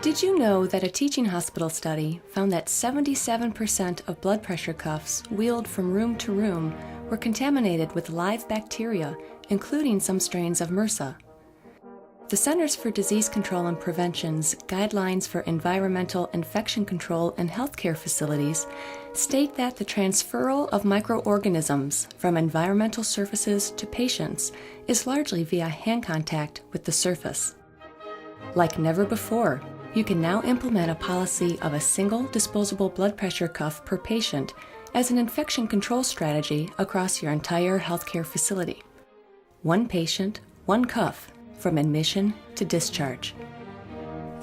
Did you know that a teaching hospital study found that 77% of blood pressure cuffs wheeled from room to room were contaminated with live bacteria, including some strains of MRSA? The Centers for Disease Control and Prevention's Guidelines for Environmental Infection Control in Healthcare Facilities state that the transferal of microorganisms from environmental surfaces to patients is largely via hand contact with the surface. Like never before, you can now implement a policy of a single disposable blood pressure cuff per patient as an infection control strategy across your entire healthcare facility. One patient, one cuff, from admission to discharge.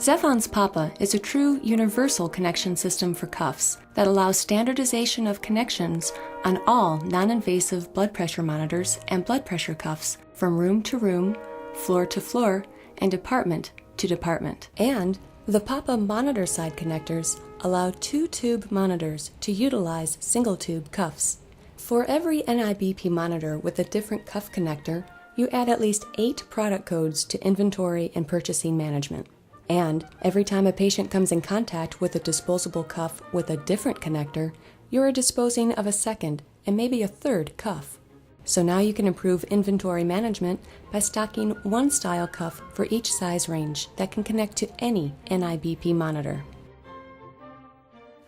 Zephon's POPPA is a true universal connection system for cuffs that allows standardization of connections on all non-invasive blood pressure monitors and blood pressure cuffs from room to room, floor to floor, and department to department. And the POPPA monitor side connectors allow 2-tube monitors to utilize single-tube cuffs. For every NIBP monitor with a different cuff connector, you add at least 8 product codes to inventory and purchasing management. And every time a patient comes in contact with a disposable cuff with a different connector, you are disposing of a second and maybe a third cuff. So now you can improve inventory management by stocking one style cuff for each size range that can connect to any NIBP monitor.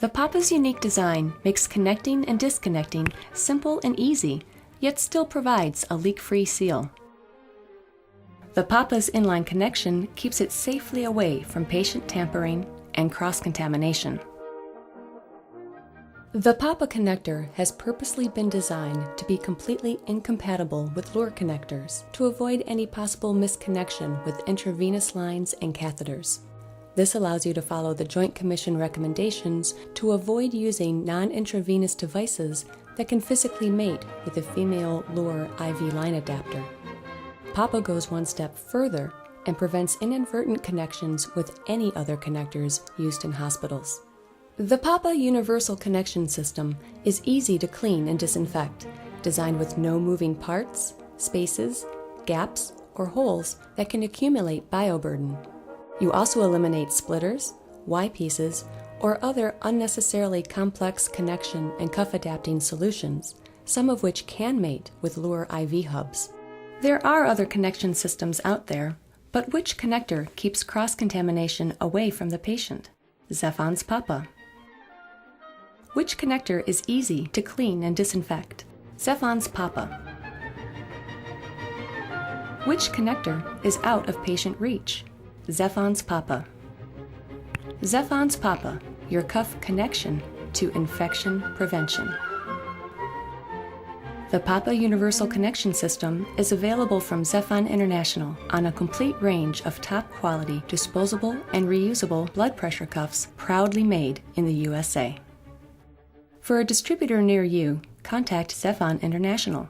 The POPPA's unique design makes connecting and disconnecting simple and easy, yet still provides a leak-free seal. The POPPA's inline connection keeps it safely away from patient tampering and cross-contamination. The POPPA connector has purposely been designed to be completely incompatible with lure connectors to avoid any possible misconnection with intravenous lines and catheters. This allows you to follow the Joint Commission recommendations to avoid using non-intravenous devices that can physically mate with a female lure IV line adapter. POPPA goes one step further and prevents inadvertent connections with any other connectors used in hospitals. The POPPA Universal Connection System is easy to clean and disinfect, designed with no moving parts, spaces, gaps, or holes that can accumulate bioburden. You also eliminate splitters, Y-pieces, or other unnecessarily complex connection and cuff adapting solutions, some of which can mate with lure IV hubs. There are other connection systems out there, but which connector keeps cross-contamination away from the patient? Zephon's POPPA. Which connector is easy to clean and disinfect? Zephon's POPPA. Which connector is out of patient reach? Zephon's POPPA. Zephon's POPPA, your cuff connection to infection prevention. The POPPA Universal Connection System is available from Zephon International on a complete range of top-quality disposable and reusable blood pressure cuffs proudly made in the USA. For a distributor near you, contact Zephon International